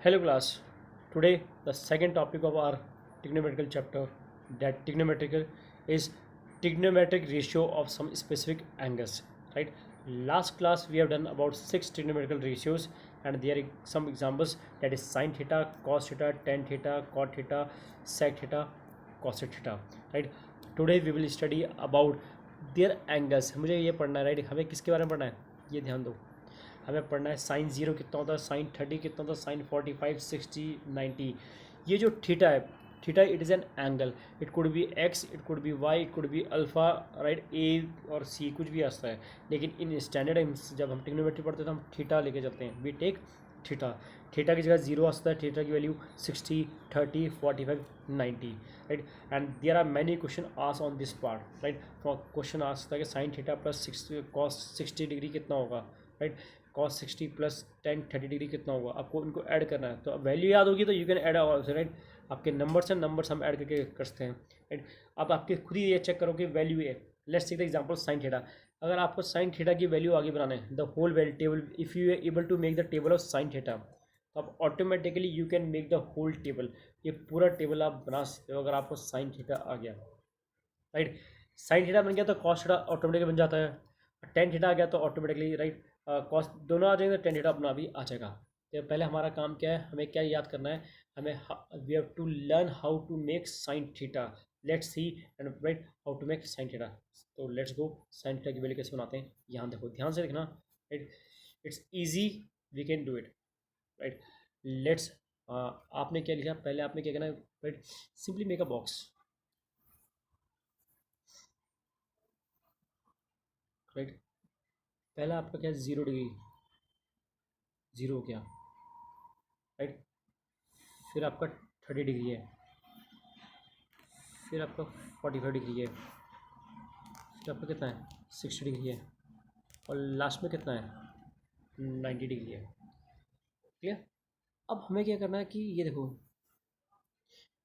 Hello class. Today the second topic of our trigonometrical chapter, that trigonometrical is trigonometric ratio of some specific angles, right? Last class we have done about 6 trigonometrical ratios and there are some examples, that is sin theta, cos theta, tan theta, cot theta, sec theta, cosec theta, right? Today we will study about their angles. मुझे ये पढ़ना है, right? हमें किसके बारे में पढ़ना है, ये ध्यान दो। हमें पढ़ना है साइन 0 कितना होता है, साइन 30 कितना होता है, साइन 45, 60, 90। ये जो थीटा है, theta it is an angle, it could be X, it could be Y, it could be alpha, right? A और सी कुछ भी आ सकता है, लेकिन इन स्टैंडर्ड जब हम ट्रिग्नोमेट्री पढ़ते हैं तो हम थीटा लेके चलते हैं। We take theta. थीटा की जगह 0 आ सकता है, थीटा की value 60, 30, 45, 90, right? And there are many question asked on this part, right? Question आ सकता है कि sine theta plus 60 cos 60 degree कितना होगा, right? Cos 60 plus tan 30 degree कितना होगा, आपको इनको ऐड करना है। तो वैल्यू याद होगी तो you can add also, right? आपके नंबर्स हैं, नंबर्स हम ऐड करके करते हैं, राइट? अब आपके खुद ही ये चेक करो कि वैल्यू है। Let's take the example sine theta. अगर आपको साइन थीटा की वैल्यू आगे बनाना है, the whole value table, if you able to make the table of sine theta, तो आप automatically you can make the whole table. ये पूरा टेबल आप बना सकते हो अगर आपको साइन थीटा आ गया, राइट? साइन थीटा बन गया तो कॉस थीटा ऑटोमेटिकली बन जाता है। टेन थीटा आ गया तो ऑटोमेटिकली, राइट, कॉस दोनों आ जाएंगे तो टेन थीटा अपना भी आ जाएगा। तो पहले हमारा काम क्या है, हमें क्या याद करना है, हमें we have to learn how to make sine theta. Let's see and right how to make sine theta. तो लेट्स गो, साइन थीटा की वैल्यू कैसे बनाते हैं, यहाँ देखो, ध्यान से देखना, right? It's easy, we can do it, right? Let's आपने क्या लिखा, पहले आपने क्या करना है, right? Simply make a box, right? पहला आपका क्या है, 0 डिग्री, 0 हो गया, राइट? फिर आपका 30 डिग्री है, फिर आपका 45 डिग्री है, फिर आपका कितना है, 60 डिग्री है, और लास्ट में कितना है, 90 डिग्री है। क्लियर? अब हमें क्या करना है कि ये देखो,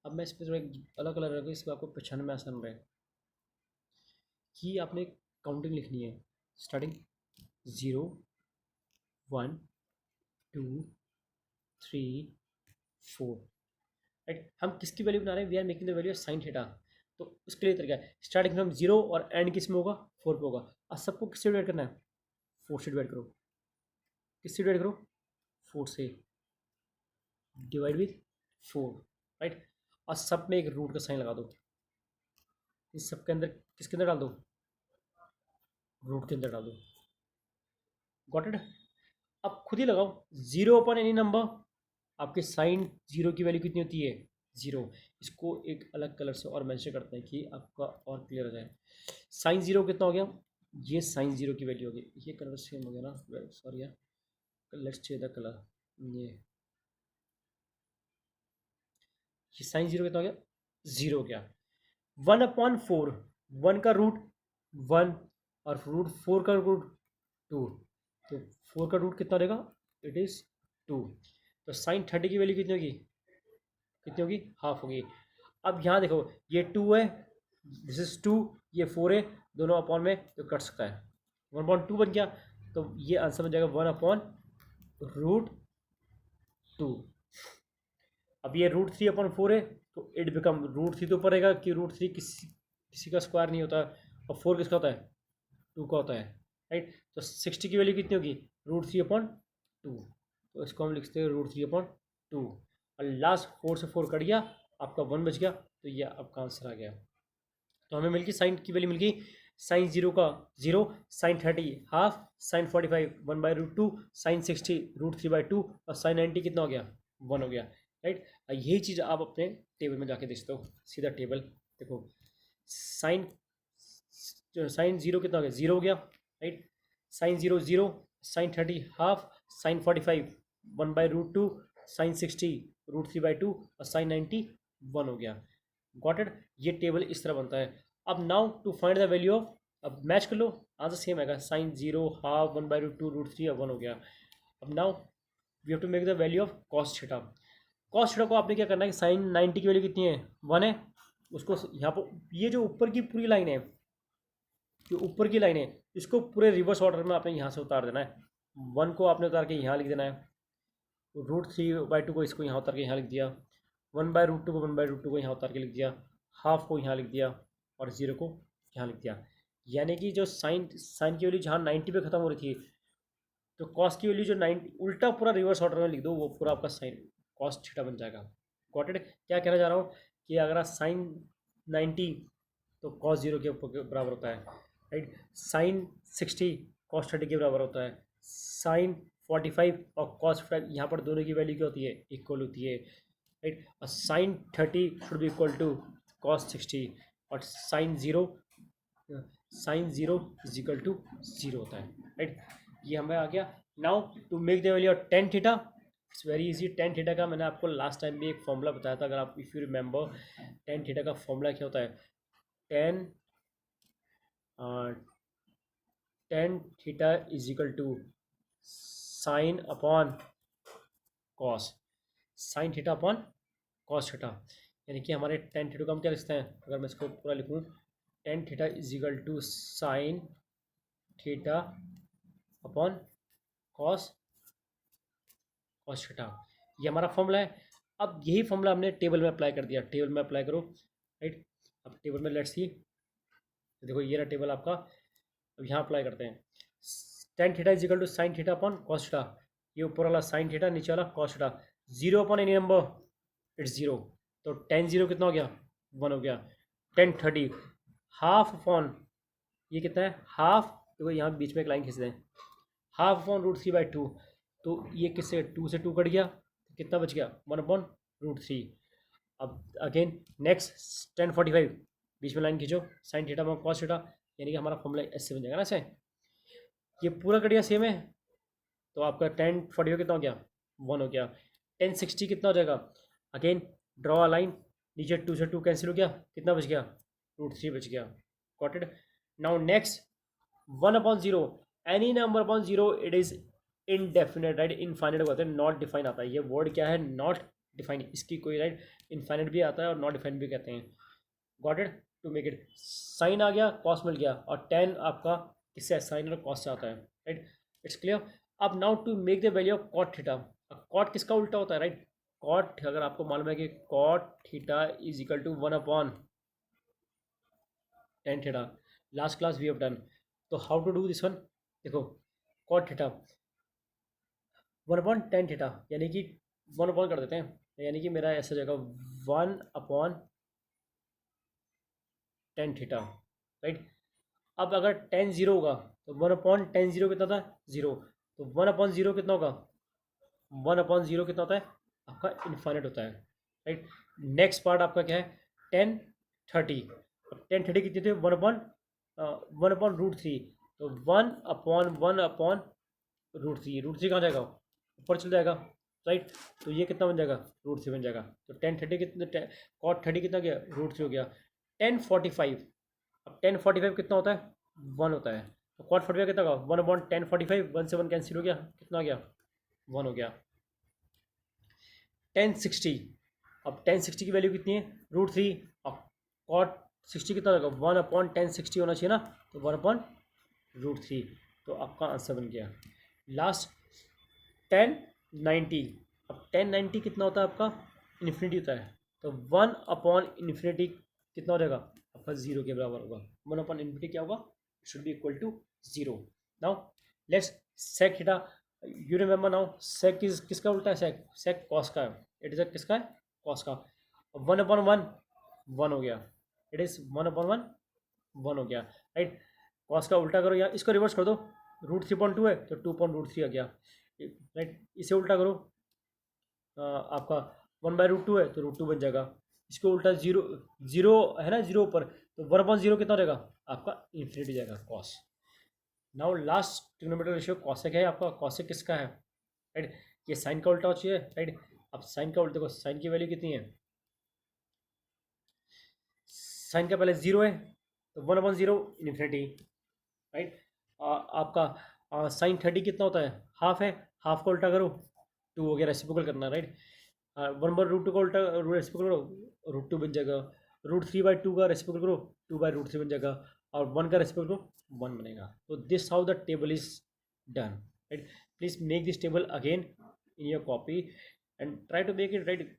अब मैं इस पर थोड़ा अलग अलग रखूँ, इसको आपको पहचानने में आसान रहे कि आपने काउंटिंग लिखनी है, स्टार्टिंग 0, 1, 2, 3, 4, राइट? हम किसकी वैल्यू बना रहे हैं, we are making the value of sine theta. तो उसके लिए तरीका है, स्टार्टिंग फ्रॉम 0 और एंड किस में होगा, 4 पे होगा। अब सबको किससे डिवाइड करना है, 4 से डिवाइड करो। किससे डिवाइड करो, 4 से, डिवाइड विथ 4, राइट? और सब में एक रूट का साइन लगा दो, इस सब के अंदर किसके अंदर डाल दो, रूट के अंदर डाल दो। Got it? अब खुद ही लगाओ, 0/any नंबर, आपके साइन 0 की वैल्यू कितनी होती है, 0। इसको एक अलग कलर से और मेंशन करते हैं कि आपका और क्लियर हो जाए। साइन 0 कितना हो गया, ये साइन 0 की वैल्यू होगी, ये कलर सेम हो गया ना, सॉरी यार, लेट्स चेंज द कलर। ये साइन 0 कितना हो गया, 0 हो गया। 1/4, 1 का रूट 1 और रूट 4 का रूट 2, तो 4 का रूट कितना रहेगा, इट इज़ 2। तो साइन 30 की वैल्यू कितनी होगी, कितनी होगी, हाफ होगी। अब यहाँ देखो, ये 2 है, दिस इज 2, ये 4 है, दोनों अपॉन में तो कट सकता है, 1/2 बन गया, तो ये आंसर बन जाएगा 1/√2। अब ये √3/4 है, तो इट बिकम √3 तो ऊपर रहेगा कि √3 किसी का स्क्वायर नहीं होता, और 4 किसका होता है, 2 का होता है, राइट? तो 60 की वैल्यू कितनी होगी, √3/2, तो इसको हम लिखते हैं √3/2। और लास्ट 4 से 4 कट गया, आपका 1 बच गया, तो ये आपका आंसर आ गया। तो हमें मिल गई साइन की वैल्यू, मिल गई साइन 0 का 0, साइन 30 हाफ, साइन 45 1/√2, साइन 60 √3/2, और साइन 90 कितना हो गया, 1 हो गया, राइट? यही चीज़ आप अपने टेबल में जाके देखते हो, सीधा टेबल देखो, साइन साइन 0 कितना हो गया, 0 हो गया, right? Sine 0 0, sine 30 half, sine 45 1/√2, sine 60 √3/2, और साइन 90 1 हो गया। Got it? ये टेबल इस तरह बनता है। अब now to find the value of, अब मैच कर लो, आंसर सेम आएगा, साइन 0 हाफ 1/√2 √3 और 1 हो गया। अब now we have to make the value of cos theta. Cos theta को आपने क्या करना है कि साइन 90 की वैल्यू कितनी है, 1 है, उसको यहाँ पर, ये जो ऊपर की पूरी लाइन है, जो ऊपर की लाइन है, इसको पूरे रिवर्स ऑर्डर में आपने यहाँ से उतार देना है। 1 को आपने उतार के यहाँ लिख देना है, √3/2 को इसको यहाँ उतार के यहाँ लिख दिया, 1/√2 को 1/√2 को यहाँ उतार के लिख दिया, हाफ को यहाँ लिख दिया और 0 को यहाँ लिख दिया। यानी कि जो साइन की वैल्यू जहाँ 90 पे ख़त्म हो रही थी, तो कॉस की वैल्यू जो 90 उल्टा पूरा रिवर्स ऑर्डर में लिख दो, वो पूरा आपका साइन कॉस थीटा बन जाएगा। Got it? क्या कहना चाह रहा हूँ कि अगर आप साइन 90 तो कॉस 0 के बराबर होता है, राइट। साइन 60 कॉस 30 के बराबर होता है। साइन 45 और कॉस 5 यहाँ पर दोनों की वैल्यू क्या होती है? इक्वल होती है, राइट। और sine 30 should be equal to cos 60 और साइन 0 इज इक्वल टू 0 होता है, राइट। ये हमें आ गया। Now to make the value of tan theta, it's very easy. Tan theta का मैंने आपको लास्ट टाइम भी एक फॉर्मूला बताया था, अगर आप if you remember. Tan theta का फॉर्मूला क्या होता है? Tan theta is equal to sine upon cos, sine theta upon cos theta. यानी कि हमारे टेन थीटा को हम क्या लिखते हैं? अगर मैं इसको पूरा लिखूँ, tan theta is equal to sine theta upon cos theta. ये हमारा फॉर्मूला है। अब यही फॉर्मूला हमने टेबल में अप्लाई कर दिया। टेबल में अप्लाई करो, राइट। अब टेबल में लेट्स सी, देखो ये रहा टेबल आपका। अब यहाँ अप्लाई करते हैं। Tan theta is equal to sine theta upon cos theta. ये ऊपर वाला साइन थीटा, नीचे वाला cos theta. 0 upon any number it's 0, तो 10 0 कितना हो गया? 1 हो गया। 10 30 हाफ अपॉन, ये कितना है? हाफ, देखो यहाँ बीच में एक लाइन खींच दें, हाफ अपॉन √3/2, तो ये किससे 2 से 2 कट गया, तो कितना बच गया? 1 अपॉन √3। अब अगेन नेक्स्ट 10 45, बीच में लाइन खींचो, sign theta upon cos theta, यानी कि हमारा फॉर्मूला ऐसे बन जाएगा ना। ऐसे ये पूरा कट गया सेम है, तो आपका 10 45 कितना हो गया? 1 हो गया। 10 60 कितना हो जाएगा? अगेन ड्रॉ अ लाइन, नीचे 2 से 2 कैंसिल हो गया, कितना बच गया? √3 बच गया। Got it? Now next 1 upon 0, any number upon 0 it is indefinite, right. Infinite को कहते हैं, नॉट डिफाइन आता है। ये वर्ड क्या है? Not define. इसकी कोई, राइट, इनफाइनाइट भी आता है और नॉट डिफाइन भी कहते हैं। Got it? To make it, sine आ गया, कॉस मिल गया, और 10 आपका किससे? साइन और कॉस से आता है, राइट। It's clear. अब now to make the value of cot theta. Cot किसका उल्टा होता है, राइट? कॉट, अगर आपको मालूम है कि cot theta is equal to 1 upon tan theta, last class we have done. तो how to do this one? देखो, cot theta 1 upon tan theta, यानी कि 1 अपॉन कर देते हैं, यानी कि मेरा ऐसा जाएगा 1 अपॉन टेन थीटा, राइट। अब अगर 10 0 होगा तो 1 अपॉन 10 0 कितना था? 0। तो 1 अपॉन 0 कितना होगा? 1 अपॉन 0 कितना होता है? आपका इनफाइनाइट होता है, राइट। नेक्स्ट पार्ट आपका क्या है? 10 30। अब 10 30 कितने थे? 1 अपॉन √3, तो 1 अपॉन √3 कहाँ जाएगा? ऊपर चल जाएगा, राइट। तो ये कितना बन जाएगा? √3 बन जाएगा। तो 10 30 कितने, कॉट 30 कितना गया? √3 हो गया। 10 45, अब 10 45 कितना होता है? 1 होता है। तो कॉट 45 कितना होगा? 1 अपॉन 10 45, 1 से 1 कैंसिल हो गया, कितना आ गया? 1 हो गया। 10 60, अब 10 60 की वैल्यू कितनी है? √3, और कॉट 60 कितना होगा? 1 अपॉन 10 60 होना चाहिए ना, तो 1 अपॉन √3, तो आपका आंसर बन गया। लास्ट 10 90, अब 10 90 कितना होता है आपका? इन्फिनिटी होता है, तो 1 अपॉन इन्फिनिटी कितना हो जाएगा? आपका 0 के बराबर होगा। 1 अपॉन इन्फिनिटी क्या होगा? Should be equal to 0। Now let's sec theta. You remember now, sec is किसका उल्टा है? सेक कॉस का है। इट इज किसका है? कॉस का। 1 अपॉन 1 1 हो गया, इट इज 1 अपॉन 1 1 हो गया, राइट। कॉस का उल्टा करो, या इसको रिवर्स कर दो। √3.2 है तो 2.√3 आ गया, राइट। इसे उल्टा करो, आपका 1/√2 है तो √2 बन जाएगा। इसको उल्टा 0 0 है ना, 0 ऊपर, तो 1 अपॉन 0 कितना हो जाएगा? आपका इन्फिनिटी जाएगा, cos. Now last trigonometric ratio cosec है आपका। कॉसेक किसका है, राइट? ये साइन का उल्टा हो चाहिए, राइट। अब साइन का उल्टा, देखो साइन की वैल्यू कितनी है? साइन का पहले 0 है, तो 1 अपॉन 0 इन्फिनिटी, राइट। आपका साइन 30 कितना होता है? हाफ है, हाफ का उल्टा करो, 2 हो गया, रेसिप्रोकल करना, राइट। 1/√2 का उल्टा रेसिप्रोकल करो, √2 बन जाएगा। √3/2 का रेसिप्रोकल करो, 2/√3 बन जाएगा, और 1 का रेसिप्रोकल करो, 1 बनेगा। तो this how the table is done, right. Please make this table again in your copy and try to make it right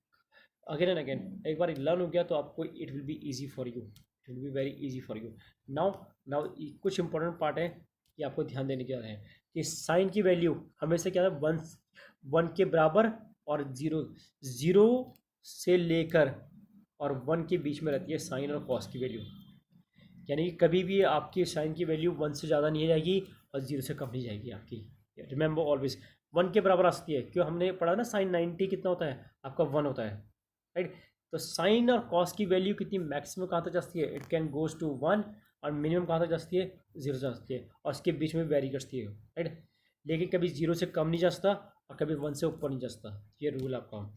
again and again. एक बार लर्न हो गया तो आपको it will be easy for you, it will be very easy for you. Now now कुछ important part है कि आपको ध्यान देने की है कि साइन की वैल्यू हमेशा क्या है, वन के बराबर और जीरो से लेकर और 1 के बीच में रहती है साइन और कॉस की वैल्यू. यानी कि कभी भी आपकी साइन की वैल्यू 1 से ज़्यादा नहीं जाएगी और 0 से कम नहीं जाएगी आपकी. रिमेंबर ऑलवेज 1 के बराबर आ सकती है. क्यों, हमने पढ़ा ना साइन 90 कितना होता है आपका 1 होता है, राइट. तो साइन और कॉस की वैल्यू कितनी मैक्सिमम कहाँ तक जा सकती है, इट कैन गोज टू 1 और मिनिमम कहाँ तक जा सकती है 0 जा सकती है और इसके बीच में वेरी करती है, राइट. लेकिन कभी 0 से कम नहीं जा सकता और कभी 1 से ऊपर नहीं जा सकता. ये रूल आपका.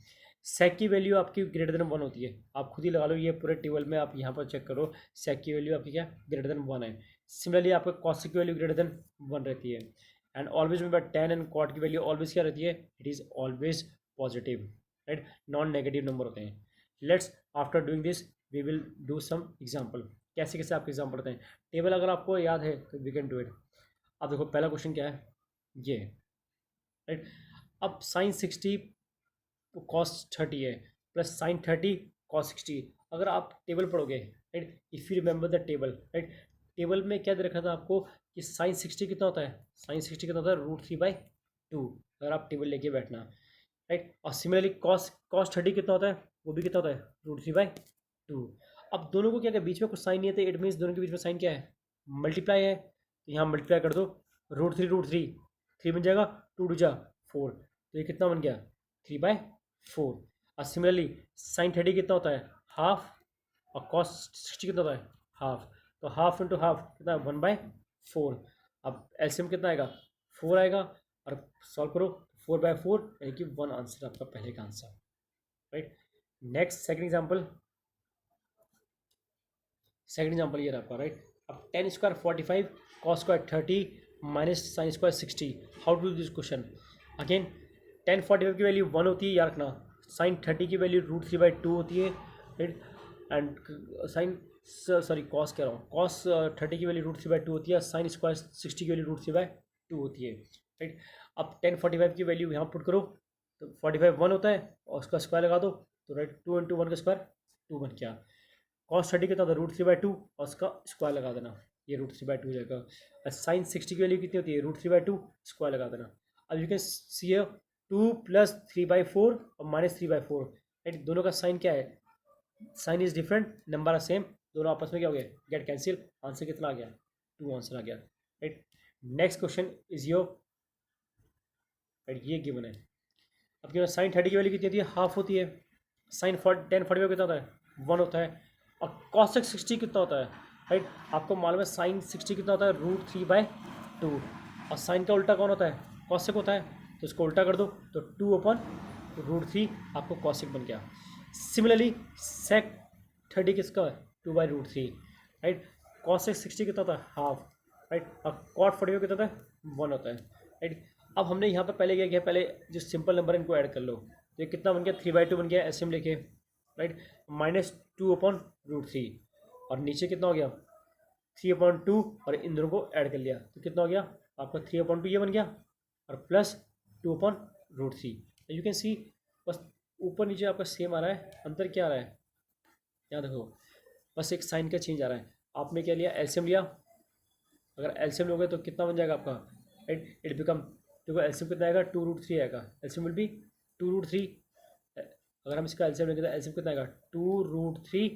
सेक की वैल्यू आपकी ग्रेटर देन 1 होती है. आप खुद ही लगा लो, ये पूरे टेबल में आप यहाँ पर चेक करो, सेक की वैल्यू आपकी क्या ग्रेटर देन 1 है. सिमिलरली आपका कॉस की वैल्यू ग्रेटर देन 1 रहती है. एंड ऑलवेज में टेन एंड कॉट की वैल्यू ऑलवेज क्या रहती है, it is always positive, right. Non negative number होते हैं. Let's after doing this we will do some example. कैसे कैसे आपके एग्जाम्पल होते हैं. टेबल अगर आपको याद है तो वी कैन डू इट. अब देखो पहला क्वेश्चन क्या है, ये, राइट. अब साइन 60 कॉस 30 है प्लस साइन 30 कॉस 60. अगर आप टेबल पढ़ोगे, right, if you remember the table, right, table में क्या दे रखा था आपको कि साइन 60 कितना होता है, साइन 60 कितना होता है √3/2. अगर आप टेबल लेके बैठना, राइट. और सिमिलरली कॉस कॉस 30 कितना होता है, वो भी कितना होता है √3/2. अब दोनों को क्या क्या बीच में कुछ साइन नहीं है तो इट मीन्स दोनों के बीच में साइन क्या है, मल्टीप्लाई है. तो यहाँ मल्टीप्लाई कर दो, √3 3 बन जाएगा, 2 2 जा 4, तो ये कितना बन गया 3/4. और सिमिलरली साइन 30 कितना होता है हाफ और कॉस 60 कितना होता है हाफ. तो हाफ इंटू हाफ कितना है 1/4. अब एलसीएम कितना आएगा 4 आएगा और सॉल्व करो 4/4 यानी कि 1 आंसर आपका पहले का answer, right. Next second example ये रहा आपका, राइट. अब tan square 45 cos square 30 minus sine square 60. How to do this question. Again tan 45 की वैल्यू 1 होती है, याद रखना. साइन 30 की वैल्यू √3/2 होती है, right. And sine sorry cos कह रहा हूँ, कॉस 30 की वैल्यू √3/2 होती है, साइन स्क्वायर 60 की वैल्यू √3/2 होती है, राइट. अब 1045 की वैल्यू यहाँ पुट करो तो 45 1 होता है और उसका स्क्वायर लगा दो तो राइट 2 × 1 का स्क्वायर 2 बन गया. कॉस 30 कितना था √3/2 और उसका स्क्वायर लगा देना, ये √3/2 हो जाएगा. और साइन 60 की वैल्यू कितनी होती है √3/2, स्क्वायर लगा देना. अब यू कैन सी 2 + 3/4 और -3/4, राइट. दोनों का साइन क्या है, sine is different, number are same, दोनों आपस में क्या हो गया गेट कैंसिल. आंसर कितना आ गया 2 आंसर आ गया, right. Next question is your, right, ये गिवन है. अब क्या साइन 30 की वैल्यू कितनी होती है हाफ होती है. साइन 1045 कितना होता है 1 होता है और कॉसेक 60 कितना होता है, राइट. आपको मालूम है साइन 60 कितना होता है √3/2 और साइन का उल्टा कौन होता है कॉसेक होता है, तो इसको उल्टा कर दो तो 2/√3 आपको कॉसेक बन गया. सिमिलरली सेक 30 किसका है 2/√3, राइट. कॉसेक 60 कितना होता है हाफ, राइट. और कॉट 45 कितना होता है 1 होता है, राइट. अब हमने यहाँ पर पहले क्या किया, पहले जो सिंपल नंबर इनको ऐड कर लो तो ये कितना बन गया 3/2 बन गया एसएम लेके, राइट. -2/√3 और नीचे कितना हो गया 3/2 और इन दोनों को ऐड कर लिया तो कितना हो गया आपका 3/2 ये बन गया और प्लस 2/√3. यू कैन सी बस ऊपर नीचे आपका सेम आ रहा है, अंतर क्या आ रहा है यहाँ देखो, बस एक साइन का चेंज आ रहा है. आपने क्या लिया एलसीएम लिया, अगर एलसीएम लोगे तो कितना बन जाएगा आपका, राइट. इट बिकम, देखो एलसीएम कितना आएगा 2√3 आएगा, एलसीएम विल बी 2√3. अगर हम इसका एलसीएम लेंगे तो एलसीएम कितना आएगा 2√3,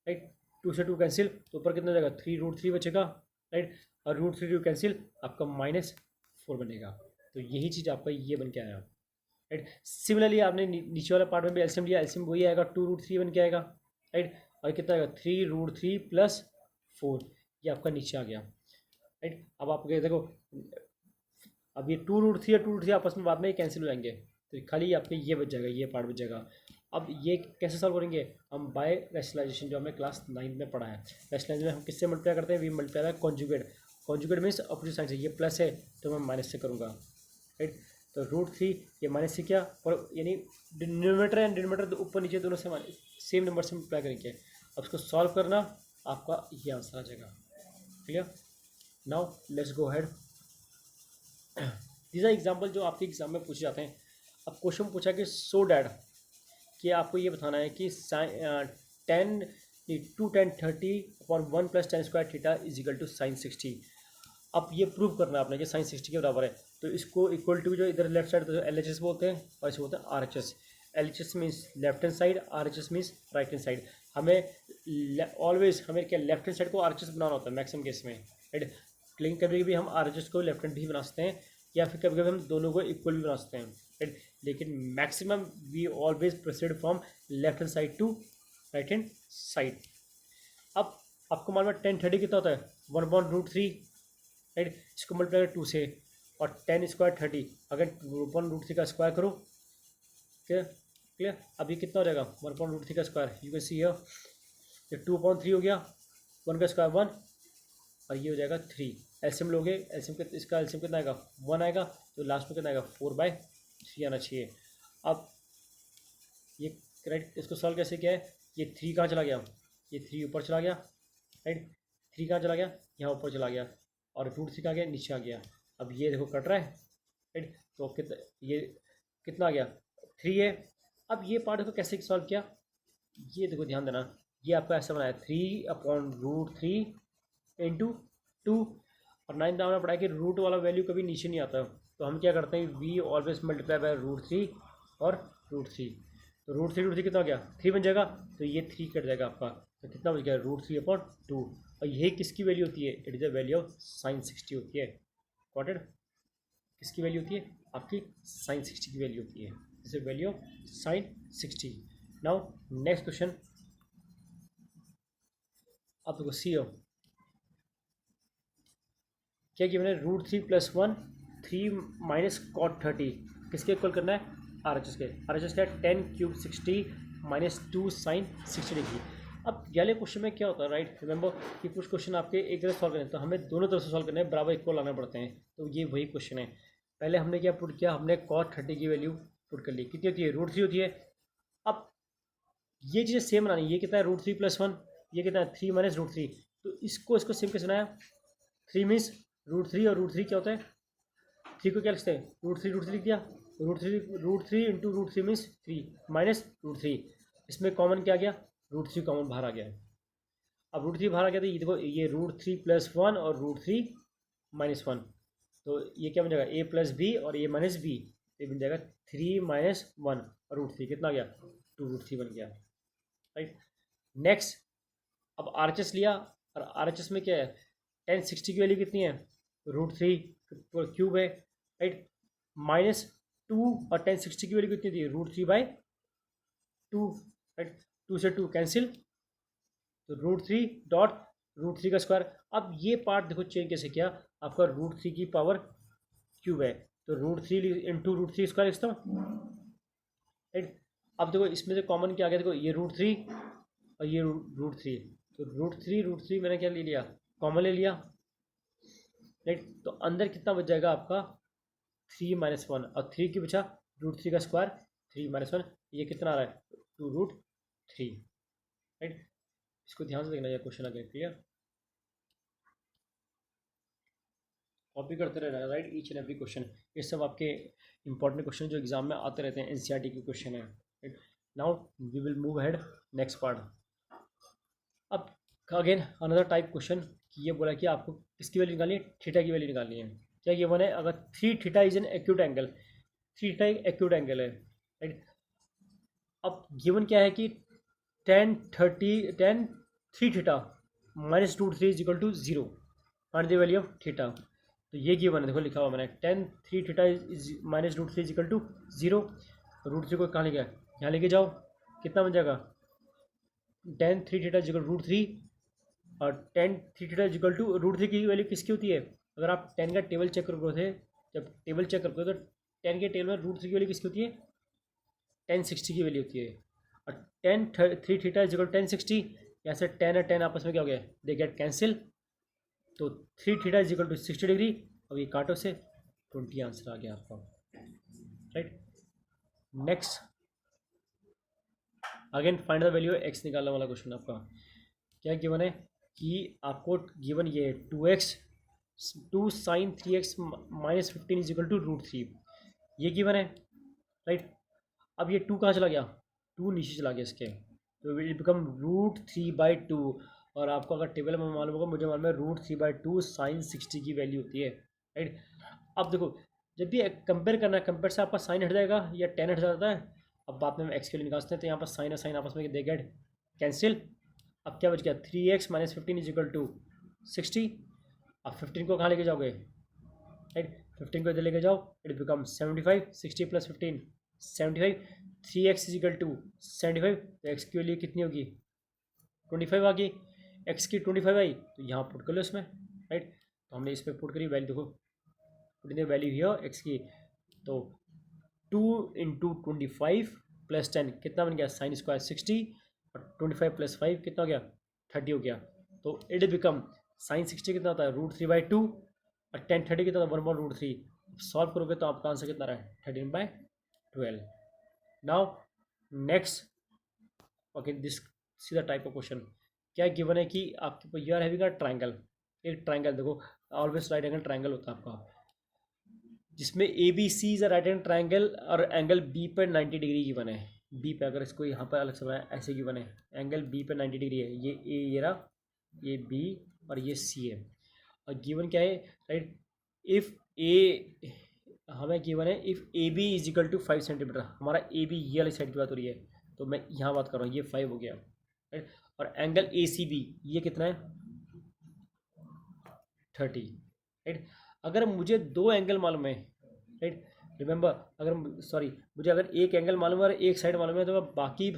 राइट. 2 से 2 कैंसिल तो ऊपर कितना जाएगा 3√3 बचेगा, राइट. और √3 कैंसिल आपका -4 बनेगा. तो यही चीज़ आपका ये बन के आया, राइट. सिमिलरली आपने नीचे वाला पार्ट में भी एलसीएम लिया, एलसीएम वही आएगा 2√3 बन के आएगा, राइट. और कितना आएगा 3√3 + 4, ये आपका नीचे आ गया, राइट. अब आप देखो अब ये 2√3 और 2√3 आपस में बाद में कैंसिल हो जाएंगे तो खाली आपके ये बच जाएगा, ये पार्ट बच जाएगा. अब ये कैसे सॉल्व करेंगे हम, बाय रैशनलाइजेशन, जो हमने क्लास 9 में पढ़ा है. रैशनलाइजेशन में हम किससे मल्टीप्लाई करते हैं, we multiply conjugate. Conjugate means opposite side से, ये प्लस है तो मैं माइनस से करूँगा, राइट. तो √3 ये माइनस से क्या, और यानी डिनोमिनेटर एंड डिनोमिनेटर ऊपर नीचे दोनों से सेम नंबर से मल्टीप्लाई करेंगे. अब उसको सॉल्व करना आपका ये आंसर आ जाएगा. Clear. Now let's go ahead. These are example जो आपके एग्जाम में पूछे जाते हैं. अब क्वेश्चन पूछा कि सो डैट कि आपको ये बताना है कि tan 2 tan 30/1 + tan² theta is equal to sine 60। अब ये प्रूव करना है आपने कि साइन 60 के बराबर है, तो इसको इक्वल टू जो इधर लेफ्ट साइड तो एल एच एस बोलते हैं और इसे बोलते हैं R H S. L H S means left hand side, R H S means right hand side. हमें ऑलवेज हमें क्या लेफ्ट हैंड साइड को आर एच एस बनाना होता है मैक्सिमम केस में, राइट। लेकिन कभी कभी हम आर एच एस को लेफ्ट हैंड भी बना सकते हैं या फिर कभी कभी हम दोनों को इक्वल भी बना सकते हैं, राइट। लेकिन maximum we always proceed from left hand side to right hand side. अब आपको मालूम है 10/30 कितना होता है 1/√3, राइट। इसको मल्टीप्लाई करो 2 से और 10² 30, अगर 1/√3 का स्क्वायर करो, क्लियर क्लियर। अभी कितना हो जाएगा 1/√3 का square, you can see here ये 2/3 हो गया, 1 का स्क्वायर 1 और ये हो जाएगा 3। एलसीएम लोगे, एलसीएम इसका एलसीएम कितना आएगा 1 आएगा, तो लास्ट में कितना आएगा 4/3 आना चाहिए। अब ये राइट इसको सॉल्व कैसे किया है, ये 3 कहाँ चला गया, ये 3 ऊपर चला गया, राइट। 3 कहाँ चला गया, यहाँ ऊपर चला गया और √3 कहाँ गया नीचे आ गया। अब ये देखो कट रहा है, राइट। तो कितना ये कितना आ गया 3 है। अब ये पार्ट देखो कैसे सॉल्व किया, ये देखो ध्यान देना, ये आपका ऐसा बनाया 3/√3 × 2 और 9 में हमने पढ़ा कि रूट वाला वैल्यू कभी नीचे नहीं आता, तो हम क्या करते हैं वी ऑलवेज मल्टीप्लाई बाय √3 और √3। तो √3 कितना हो गया 3 बन जाएगा, तो ये 3 कट जाएगा आपका, तो कितना बच गया √3/2। और यही किसकी वैल्यू होती है, it is the value of sign 60 होती है। गॉट इट, किसकी वैल्यू होती है आपकी साइन 60 की वैल्यू होती है, this is value of sign 60। Now next question, आप देखो सी हो क्या गिवन है √3 + 1 3 - cot 30 किसके इक्वल करना है आर एच एस के। आर एच एस का 10³ 60 - 2 sin 60 डिग्री। अब पहले क्वेश्चन में क्या होता है, राइट, रिमेंबर कि कुछ क्वेश्चन आपके एक तरफ सॉल्व करने हैं तो हमें दोनों तरफ से सॉल्व करने हैं, बराबर इक्वल लाना पड़ते हैं। तो ये वही क्वेश्चन है, पहले हमने क्या पुट किया, हमने cot 30 की वैल्यू पुट कर ली, कितनी होती है √3 होती है। अब ये चीज़ें सेम बनानी, ये कितना है √3 + 1, ये कितना है 3 - √3, तो इसको सेम कैसे बनाया, 3 मीन्स √3 और √3 क्या होता है, 3 को क्या लिखते हैं √3 लिख दिया, √3 × √3 मीन्स 3 - √3, इसमें कॉमन क्या आ गया √3 कॉमन बाहर आ गया। अब √3 बाहर आ गया तो ये देखो ये √3 + 1 और √3 - 1, तो ये क्या बन जाएगा a + b और a - b, ये बन जाएगा 3 - 1 और √3 कितना आ गया 2√3 बन गया, राइट। नेक्स्ट अब आर एच एस लिया और आर एच एस में क्या है 1060 की वैल्यू कितनी है √3 क्यूब है, राइट, -2 और 1060 की वैल्यू कितनी थी √3/2, राइट, 2 से 2 कैंसिल, तो √3 डॉट √3 का स्क्वायर। अब ये पार्ट देखो चेंज कैसे किया, आपका √3 की पावर क्यूब है तो √3 × √3 स्क्वायर लिखता हूँ, राइट। अब देखो इसमें से कॉमन क्या आ गया, देखो ये √3 और ये √3, तो √3 मैंने क्या ले लिया कॉमन ले लिया, राइट। तो अंदर कितना बच जाएगा आपका 3 - 1 और 3 की बचा √3 का स्क्वायर 3 - 1, ये कितना आ रहा है 2√3, राइट। इसको ध्यान से देखना, ये क्वेश्चन आ गया क्लियर, कॉपी करते रहना, right, each and every question. ये सब आपके इंपॉर्टेंट क्वेश्चन जो एग्जाम में आते रहते हैं, एनसीईआरटी के क्वेश्चन है, right. Now we will move ahead next part. अब अगेन अनदर टाइप क्वेश्चन कि ये बोला कि आपको किसकी वैल्यू निकालनी है, थीटा की वैल्यू निकालनी है। क्या ये वन है, अगर 3 theta is an acute angle, 3 theta एक एक्यूट एंगल है, राइट। अब गिवन क्या है कि 3 theta -√3 is equal to 0, find the value of theta. तो ये गिवन है, देखो लिखा हुआ मैंने 3 theta is -√3 is equal to 0, √3 को कहाँ लेके यहाँ लेके जाओ, कितना बन जाएगा 3 थीटा इज इक्वल टू √3 और 3 थीटा इज इक्वल टू √3 की वैल्यू किसकी होती है, अगर आप 10 का टेबल चेक करोगे थे, जब टेबल चेक करते हो तो 10 के टेबल में √3 की वैल्यू किसकी होती है 1060 की वैल्यू होती है, और 3 थीटा इज इक्वल टू 1060, यहाँ से 10 और 10 आपस में क्या हो गया दे गेट कैंसिल, तो 3 theta is equal to 60 degree, अब ये काटो से 20 आंसर आ गया आपका, right. Next again find the value x निकालने वाला क्वेश्चन आपका क्या गिवन है कि आपको गिवन ये 2x 2 sin 3x - 15 is equal to √3, ये गिवन है, राइट। अब ये 2 कहाँ चला गया, 2 नीचे चला गया इसके, तो विल बिकम √3/2। और आपको अगर टेबल में मालूम होगा, मुझे मालूम है √3/2 साइन 60 की वैल्यू होती है, राइट। अब देखो जब भी कंपेयर करना है, कंपेयर से आपका साइन हट जाएगा या टेन हट जाता है। अब बाद में हम एक्स के लिए निकालते हैं, तो यहाँ पर साइन और साइन आपस में दे गेट कैंसिल। अब क्या बच गया, 3x - 15 = 60। अब 15 को कहाँ लेके जाओगे, राइट, 15 को इधर लेके जाओ, इट बिकम 75। 60 + 15 75। 3x = 75, तो एक्स की वैल्यू कितनी होगी, 25 आ गई। एक्स की 25 आई, तो यहाँ पुट कर लो इसमें, राइट। तो हमने इस पर पुट करी वैल्यू, देखो put the value here x की, तो 2 × 25 + 10 कितना बन गया, साइन स्क्वायर 60, और 25 + 5 कितना हो गया, 30 हो गया। तो इट बिकम साइन 60 कितना होता है, √3/2, और टेन 30 कितना होता है, 1/√3। सॉल्व करोगे तो आपका आंसर कितना रहा है, 13/12। Now next, okay, this see the type of question. क्या गिवन है कि आपके you are having a triangle, एक ट्राइंगल, देखो ऑलवेज राइट एंगल ट्राइंगल होता है आपका, जिसमें A B C is a right angle triangle, और एंगल बी पर 90 डिग्री गिवन है। बी पे अगर इसको यहाँ पर अलग से बनाया, ऐसे गिवन है, एंगल बी पर 90 डिग्री है, ये ए, ये रहा, ये बी, और ये सी है। और गिवन क्या है, राइट, इफ़ ए, हमें गिवन है इफ़ ए बी = 5 सेंटीमीटर, हमारा ए बी ये वाली साइड की बात हो रही है, तो मैं यहाँ बात कर रहा हूँ, ये 5 हो गया, राइट। और एंगल ए सी बी ये कितना है, 30, राइट। अगर मुझे दो एंगल मालूम है, राइट, रिमेंबर, अगर सॉरी, मुझे अगर एक एंगल मालूम है और एक साइड मालूम है, तो मैं बाकी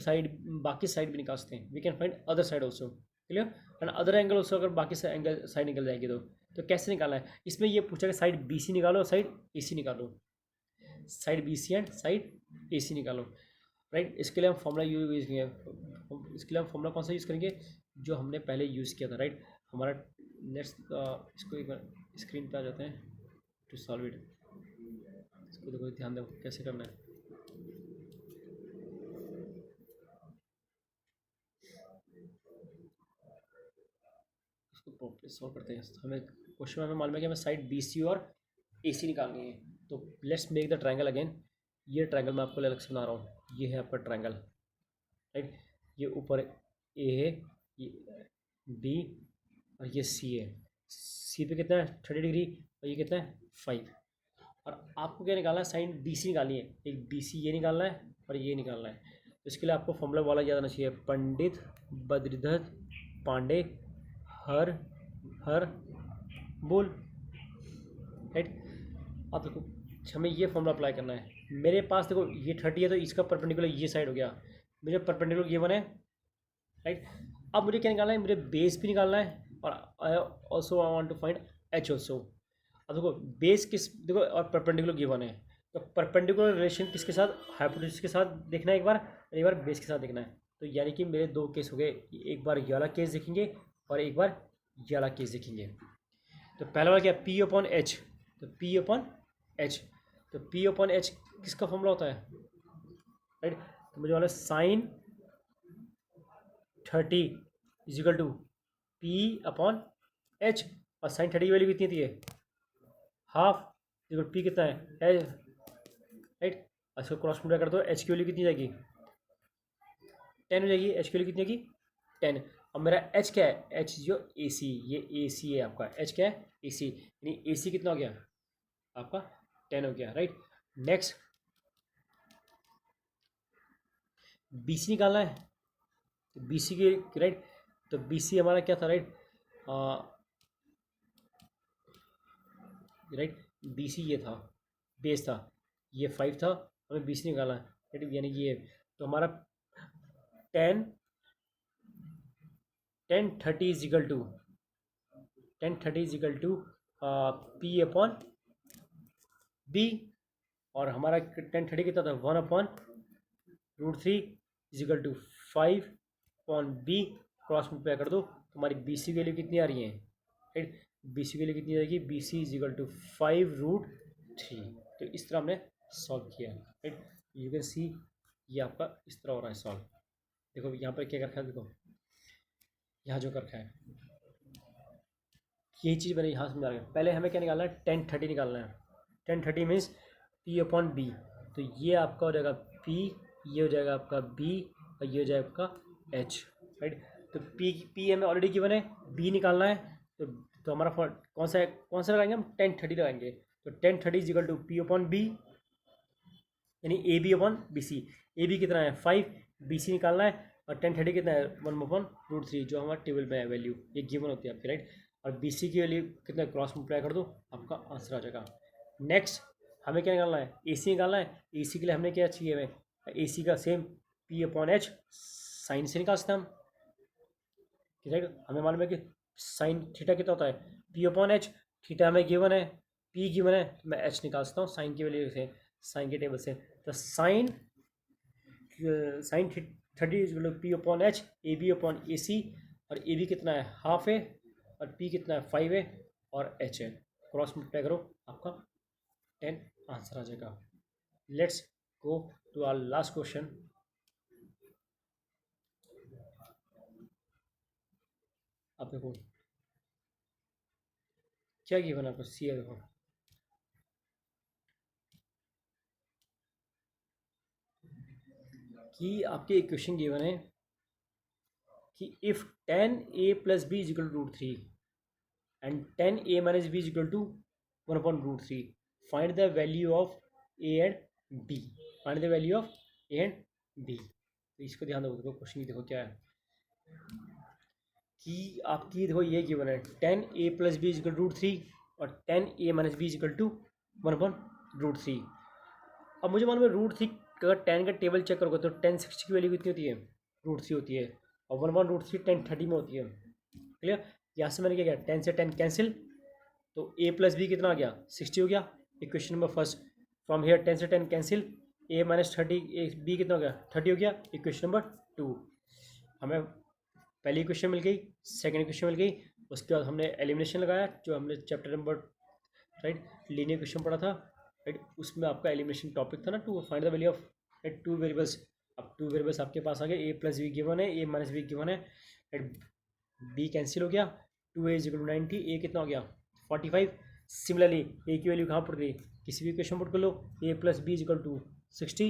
साइड भी निकाल सकते हैं, we can find other side also, clear, and other angle also, अगर बाकी से एंगल साइड निकल जाएगी तो कैसे निकालना है, इसमें ये पूछा कि साइड बी सी निकालो, साइड ए सी निकालो, side B C and side A C निकालो, राइट। इसके लिए हम फॉर्मूला यूज़ करेंगे, इसके लिए हम फॉर्मूला कौन सा यूज़ करेंगे, जो हमने पहले यूज़ किया था, राइट। हमारा नेक्स्ट, इसको एक बार स्क्रीन पे आ जाते हैं टू सॉल्व इट। इसको देखो, ध्यान दो कैसे करना है। इसको प्रॉपर्ली सॉल्व करते हैं। हमें क्वेश्चन में मालूम है कि हमें साइड बी सी और ए सी निकालनी है, तो let's make the triangle again. ये ट्राइंगल मैं आपको अलग से बना रहा हूँ, ये है आपका ट्राइंगल, राइट। ये ऊपर ए है, ये बी, और ये सी है। सी पे कितना है, 30 डिग्री, और ये कितना है, 5। और आपको क्या निकालना है, साइन बी सी निकालनी है, एक बी सी ये निकालना है और ये निकालना है। तो इसके लिए आपको फॉर्मूला वाला याद आना चाहिए, पंडित बद्रीधर पांडे हर हर बोल, राइट। अब देखो हमें ये फॉर्मूला अप्लाई करना है। मेरे पास देखो ये 30 है, तो इसका परपेंडिकुलर ये साइड हो गया, मुझे परपेंडिकुलर ये बना है, राइट। अब मुझे क्या निकालना है, मुझे बेस भी निकालना है, और also I want to find H also. अब देखो बेस किस, देखो और परपेंडिकुलर गिवन है, तो परपेंडिकुलर रिलेशन किसके साथ, हाइपोटेसिस के साथ देखना है एक बार, और एक बार बेस के साथ देखना है। तो यानी कि मेरे दो केस हो गए, एक बार ये वाला केस देखेंगे और एक बार ये वाला केस देखेंगे। तो पहला वाला क्या, P/H, तो P/H, तो P/H किसका फॉर्मूला होता है, राइट। तो मुझे वाला साइन 30 = P/H, और साइन 30 की वैल्यू कितनी थी, हाफ, देखो P कितना है, राइट। इसको क्रॉस मल्टीप्लाई कर दो, H की वैल्यू कितनी जाएगी, 10 हो जाएगी, H की वैल्यू कितनी जाएगी, 10। अब मेरा H क्या है, H जो ए सी, ये ए सी है आपका, H क्या है, ए सी, यानी ए सी कितना हो गया आपका, 10 हो गया, राइट। नेक्स्ट बी सी निकालना है, तो बी सी की, राइट, तो बी सी हमारा क्या था, राइट, राइट, बी सी ये था, बेस था, ये 5 था, हमें बी सी निकालना है, राइट, यानी कि ये, तो हमारा 10 1030 = P/B, और हमारा 1030 कितना था, 1/√3 = 5/B, क्रॉस मल्टीप्लाई कर दो, तो हमारी बी सी वैल्यू कितनी आ रही है, राइट। बी सी वैल्यू कितनी आएगी, बी सी = 5√3। तो इस तरह हमने सॉल्व किया, राइट। यू कैन सी ये आपका इस तरह हो रहा है सॉल्व। देखो यहाँ पर क्या कर रखा है, देखो यहाँ जो कर रखा है, यही चीज़ मैंने यहाँ समझा रहा है। पहले हमें क्या निकालना है, 1030 निकालना है, 1030 मीन्स P/B, तो ये आपका हो जाएगा P, ये हो जाएगा आपका B और ये हो जाएगा आपका H, राइट। तो P हमें ऑलरेडी गिवन है, B निकालना है। तो हमारा कौन सा लगाएंगे हम, 10/30 लगाएंगे। तो 10/30 is equal to P upon B, यानी A B upon B C. A B कितना है 5, बी सी निकालना है, और 10/30 कितना है 1/√3, जो हमारा टेबल में है वैल्यू, ये गिवन होती है आपकी, राइट। और बी सी की वैल्यू कितना, क्रॉस मल्टीप्लाई कर दो, आपका आंसर आ जाएगा। नेक्स्ट हमें क्या निकालना है, ए सी निकालना है। ए सी के लिए हमें क्या चाहिए, हमें ए सी का same P upon H sine से निकाल सकते हैं हम, राइट। हमें मालूम है कि साइन थीटा कितना होता है, पी अपॉन एच। थीटा हमें गिवन है, पी गिवन है, तो मैं एच निकाल सकता हूँ साइन की वैल्यू से, साइन के टेबल से। तो sine 30 is P upon H, A B upon A C. और ए बी कितना है हाफ है, और पी कितना है 5 है, और एच है। क्रॉस मल्टीप्लाई करो, आपका 10 आंसर आ जाएगा। Let's go to our last question. आप देखो क्या गिवन है आपको, सी है देखो, कि आपके इक्वेशन गिवन है कि if 10a plus B is equal to √3 and 10a minus b is equal to 1/√3, find the value of a and b, find the value of a and b। तो इसको ध्यान दो, देखो क्वेश्चन देखो क्या है कि आपकी देखो ये गिवन है 10a plus B is equal to √3 और 10a minus B is equal to 1/√3। अब मुझे मालूम है √3, अगर 10 का टेबल चेक करोगे तो 1060 की वैल्यू कितनी होती है, √3 होती है, और 1/√3 1030 में होती है, क्लियर। यहाँ से मैंने क्या किया, 10 से 10 कैंसिल, तो a प्लस बी कितना आ गया 60 हो गया, equation number first. From here 10 से 10 कैंसिल, a माइनस 30, b कितना हो गया 30 हो गया, इक्वेशन नंबर 2। हमें पहली इक्वेशन मिल गई, सेकेंड इक्वेशन मिल गई, उसके बाद हमने एलिमिनेशन लगाया, जो हमने chapter number right linear equation पढ़ा था, राइट। उसमें आपका एलिमिनेशन टॉपिक था ना, to find the value of two variables. अब टू वेरिएबल्स आपके पास आ गए, a प्लस बी गिवन है, a माइनस बी गिवन है, राइट। b कैंसिल हो गया, 2a is equal to 90, a कितना हो गया 45। सिमिलरली a की वैल्यू कहाँ पुट दी, किसी भी इक्वेशन पुट कर लो, a plus B is equal to 60,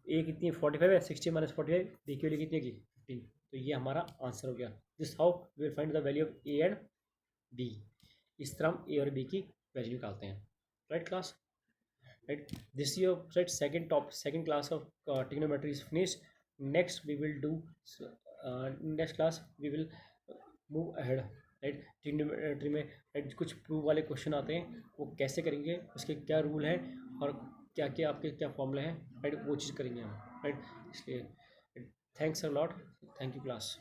a कितनी 45 है, 60 माइनस 45, b की वैल्यू कितनी होगी 15। तो ये हमारा आंसर हो गया। This how we will find the value of a and b। इस तरह हम a और b की वैल्यू निकालते हैं, right class, right. This your right second class of trigonometry is finished. Next we will do next class we will move ahead, right. Trigonometry में right कुछ prove वाले क्वेश्चन आते हैं, वो कैसे करेंगे, उसके क्या रूल हैं, और क्या क्या आपके क्या फॉर्मूले हैं, राइट, वो चीज़ करेंगे हम, राइट। इसलिए thanks a lot, thank you class.